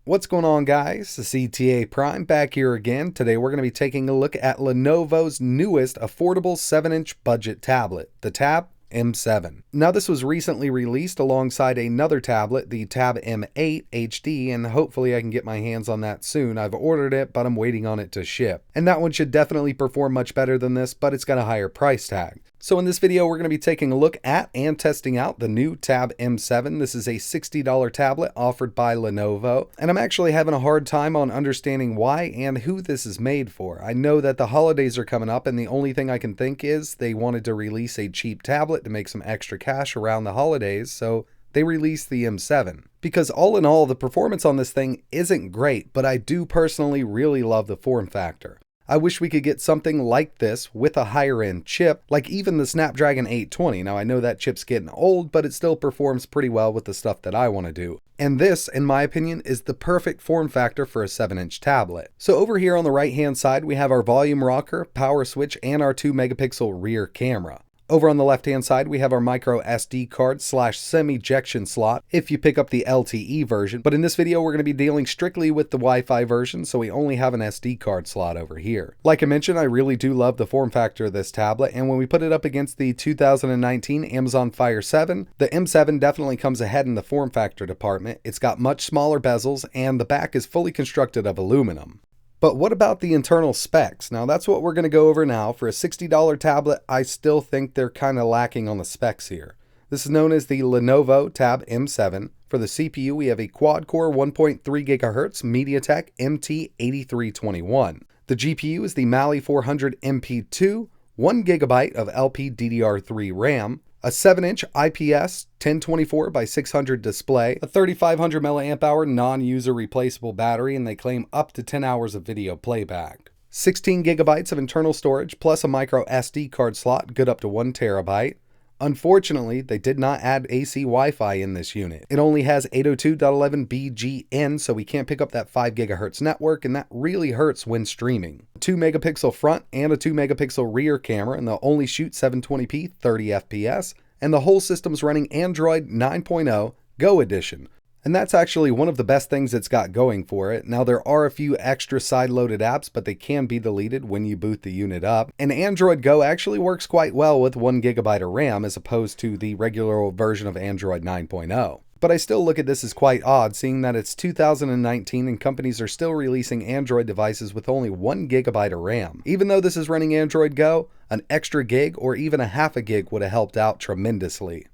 What's going on, guys? The CTA Prime back here again. Today we're going to be taking a look at Lenovo's newest affordable 7-inch budget tablet, the Tab M7. Now this was recently released alongside another tablet, the Tab M8 HD, and hopefully I can get my hands on that soon. I've ordered it, but I'm waiting on it to ship. And that one should definitely perform much better than this, but it's got a higher price tag. So in this video, we're going to be taking a look at and testing out the new Tab M7. This is a $60 tablet offered by Lenovo, and I'm actually having a hard time on understanding why and who this is made for. I know that the holidays are coming up, and the only thing I can think is they wanted to release a cheap tablet to make some extra cash around the holidays, so they released the M7. Because all in all, the performance on this thing isn't great, but I do personally really love the form factor. I wish we could get something like this with a higher end chip, like even the Snapdragon 820. Now I know that chip's getting old, but it still performs pretty well with the stuff that I want to do. And this, in my opinion, is the perfect form factor for a 7-inch tablet. So over here on the right hand side, we have our volume rocker, power switch, and our 2 megapixel rear camera. Over on the left-hand side, we have our micro SD card / SIM ejection slot if you pick up the LTE version. But in this video, we're going to be dealing strictly with the Wi-Fi version, so we only have an SD card slot over here. Like I mentioned, I really do love the form factor of this tablet, and when we put it up against the 2019 Amazon Fire 7, the M7 definitely comes ahead in the form factor department. It's got much smaller bezels, and the back is fully constructed of aluminum. But what about the internal specs? Now that's what we're going to go over now. For a $60 tablet, I still think they're kind of lacking on the specs here. This is known as the Lenovo Tab M7. For the CPU, we have a quad-core 1.3 GHz Mediatek MT8321. The GPU is the Mali 400 MP2, 1 GB of LPDDR3 RAM, a 7-inch IPS 1024 by 600 display, a 3500 mAh non-user replaceable battery, and they claim up to 10 hours of video playback. 16 gigabytes of internal storage plus a micro SD card slot, good up to 1 terabyte. Unfortunately, they did not add AC Wi-Fi in this unit. It only has 802.11bgn, so we can't pick up that 5 GHz network, and that really hurts when streaming. 2 megapixel front and a 2 megapixel rear camera, and they'll only shoot 720p 30 FPS, and the whole system's running Android 9.0 Go Edition. And that's actually one of the best things it's got going for it. Now there are a few extra side-loaded apps, but they can be deleted when you boot the unit up. And Android Go actually works quite well with 1 GB of RAM as opposed to the regular version of Android 9.0. But I still look at this as quite odd, seeing that it's 2019 and companies are still releasing Android devices with only 1 GB of RAM. Even though this is running Android Go, an extra gig or even a half a gig would have helped out tremendously.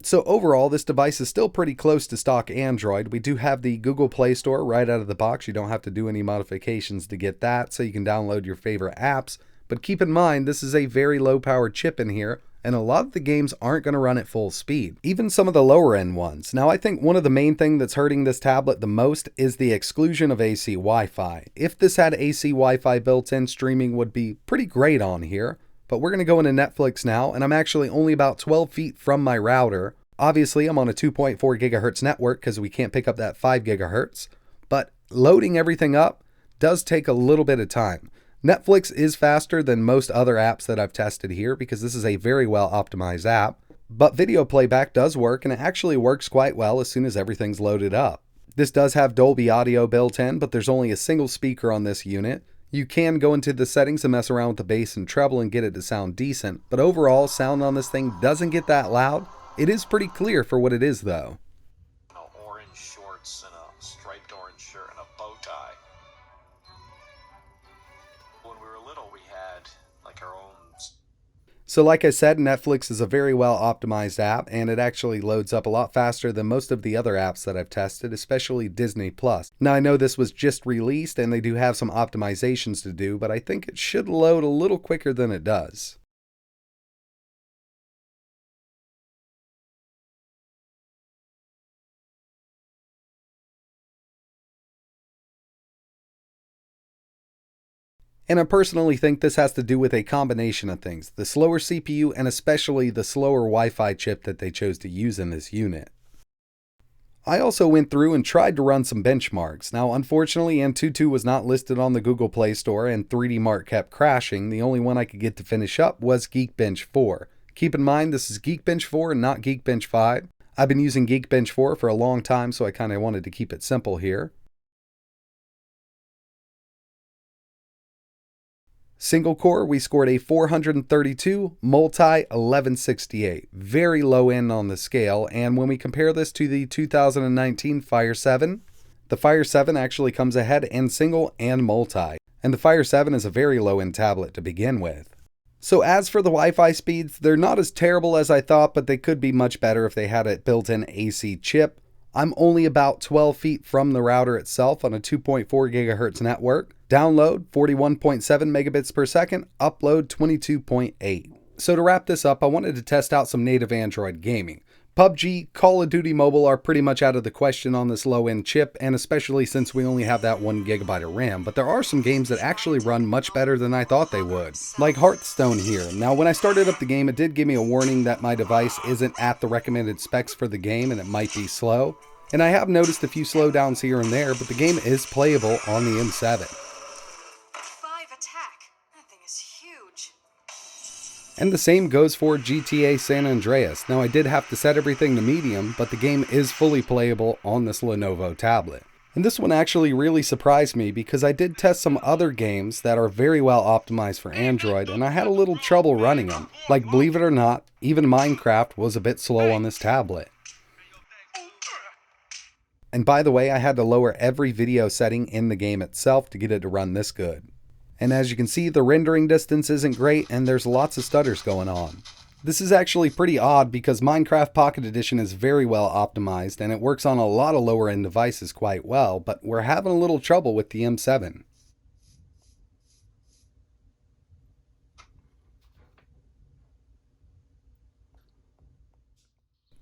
So overall, this device is still pretty close to stock Android. We do have the Google Play Store right out of the box. You don't have to do any modifications to get that, so you can download your favorite apps. But keep in mind, this is a very low-powered chip in here, and a lot of the games aren't going to run at full speed, even some of the lower-end ones. Now, I think one of the main things that's hurting this tablet the most is the exclusion of AC Wi-Fi. If this had AC Wi-Fi built in, streaming would be pretty great on here. But we're going to go into Netflix now, and I'm actually only about 12 feet from my router. Obviously, I'm on a 2.4 gigahertz network because we can't pick up that 5 gigahertz. But loading everything up does take a little bit of time. Netflix is faster than most other apps that I've tested here because this is a very well optimized app. But video playback does work, and it actually works quite well as soon as everything's loaded up. This does have Dolby Audio built in, but there's only a single speaker on this unit. You can go into the settings and mess around with the bass and treble and get it to sound decent, but overall, sound on this thing doesn't get that loud. It is pretty clear for what it is, though. Orange shorts and a striped orange shirt and a bow tie. When we were little, we had like our own. So like I said, Netflix is a very well optimized app, and it actually loads up a lot faster than most of the other apps that I've tested, especially Disney+. Now I know this was just released and they do have some optimizations to do, but I think it should load a little quicker than it does. And I personally think this has to do with a combination of things, the slower CPU and especially the slower Wi-Fi chip that they chose to use in this unit. I also went through and tried to run some benchmarks. Now unfortunately Antutu was not listed on the Google Play Store and 3D Mark kept crashing. The only one I could get to finish up was Geekbench 4. Keep in mind this is Geekbench 4 and not Geekbench 5. I've been using Geekbench 4 for a long time, so I kind of wanted to keep it simple here. Single core, we scored a 432, multi 1168. Very low end on the scale, and when we compare this to the 2019 Fire 7, the Fire 7 actually comes ahead in single and multi, and the Fire 7 is a very low end tablet to begin with. So as for the Wi-Fi speeds, they're not as terrible as I thought, but they could be much better if they had a built-in AC chip. I'm only about 12 feet from the router itself on a 2.4 gigahertz network. Download 41.7 megabits per second, upload 22.8. So to wrap this up, I wanted to test out some native Android gaming. PUBG, Call of Duty Mobile are pretty much out of the question on this low-end chip, and especially since we only have that 1 gigabyte of RAM, but there are some games that actually run much better than I thought they would. Like Hearthstone here. Now when I started up the game, it did give me a warning that my device isn't at the recommended specs for the game and it might be slow. And I have noticed a few slowdowns here and there, but the game is playable on the M7. And the same goes for GTA San Andreas. Now I did have to set everything to medium, but the game is fully playable on this Lenovo tablet. And this one actually really surprised me because I did test some other games that are very well optimized for Android and I had a little trouble running them. Like, believe it or not, even Minecraft was a bit slow on this tablet. And by the way, I had to lower every video setting in the game itself to get it to run this good. And as you can see, the rendering distance isn't great and there's lots of stutters going on. This is actually pretty odd because Minecraft Pocket Edition is very well optimized and it works on a lot of lower end devices quite well, but we're having a little trouble with the M7.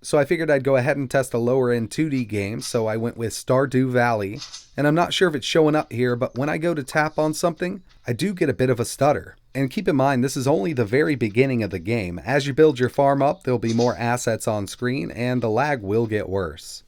So I figured I'd go ahead and test a lower end 2D game, so I went with Stardew Valley. And I'm not sure if it's showing up here, but when I go to tap on something, I do get a bit of a stutter. And keep in mind, this is only the very beginning of the game. As you build your farm up, there'll be more assets on screen, and the lag will get worse.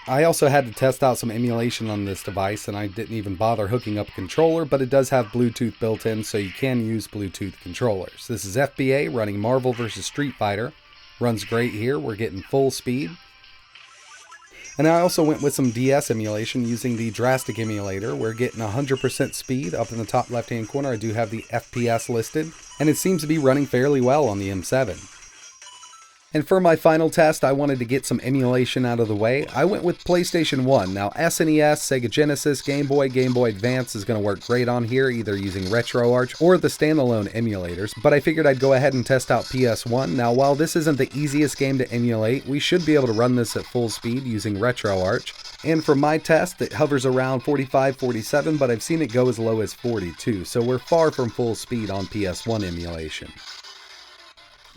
I also had to test out some emulation on this device and I didn't even bother hooking up a controller, but it does have Bluetooth built in, so you can use Bluetooth controllers. This is FBA running Marvel vs. Street Fighter. Runs great here, we're getting full speed. And I also went with some DS emulation using the Drastic emulator. We're getting 100% speed. Up in the top left hand corner I do have the FPS listed, and it seems to be running fairly well on the M7. And for my final test, I wanted to get some emulation out of the way. I went with PlayStation 1. Now SNES, Sega Genesis, Game Boy Advance is going to work great on here, either using RetroArch or the standalone emulators, but I figured I'd go ahead and test out PS1. Now while this isn't the easiest game to emulate, we should be able to run this at full speed using RetroArch. And for my test, it hovers around 45, 47, but I've seen it go as low as 42, so we're far from full speed on PS1 emulation.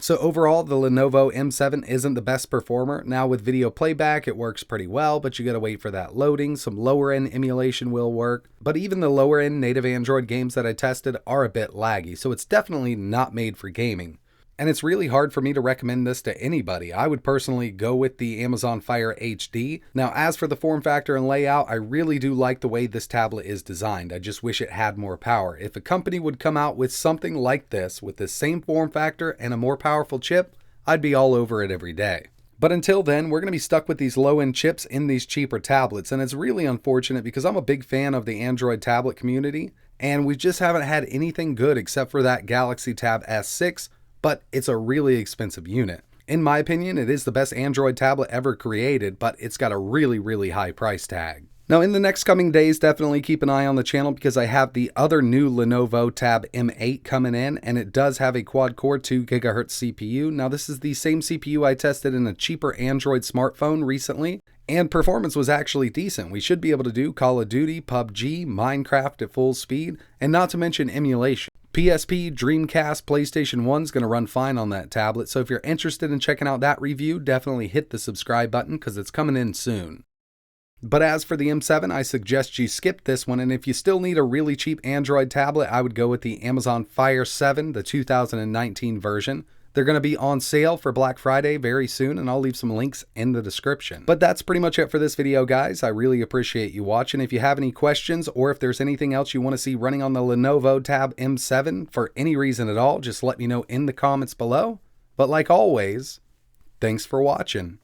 So overall, the Lenovo M7 isn't the best performer. Now with video playback, it works pretty well, but you gotta wait for that loading. Some lower end emulation will work, but even the lower end native Android games that I tested are a bit laggy, so it's definitely not made for gaming. And it's really hard for me to recommend this to anybody. I would personally go with the Amazon Fire HD. Now, as for the form factor and layout, I really do like the way this tablet is designed. I just wish it had more power. If a company would come out with something like this, with the same form factor and a more powerful chip, I'd be all over it every day. But until then, we're going to be stuck with these low-end chips in these cheaper tablets, and it's really unfortunate because I'm a big fan of the Android tablet community, and we just haven't had anything good except for that Galaxy Tab S6, but it's a really expensive unit. In my opinion, it is the best Android tablet ever created, but it's got a really, really high price tag. Now in the next coming days, definitely keep an eye on the channel because I have the other new Lenovo Tab M8 coming in, and it does have a quad-core 2 GHz CPU. Now this is the same CPU I tested in a cheaper Android smartphone recently, and performance was actually decent. We should be able to do Call of Duty, PUBG, Minecraft at full speed, and not to mention emulation. PSP, Dreamcast, PlayStation 1 is going to run fine on that tablet, so if you're interested in checking out that review, definitely hit the subscribe button because it's coming in soon. But as for the M7, I suggest you skip this one, and if you still need a really cheap Android tablet, I would go with the Amazon Fire 7, the 2019 version. They're going to be on sale for Black Friday very soon, and I'll leave some links in the description. But that's pretty much it for this video, guys. I really appreciate you watching. If you have any questions or if there's anything else you want to see running on the Lenovo Tab M7 for any reason at all, just let me know in the comments below. But like always, thanks for watching.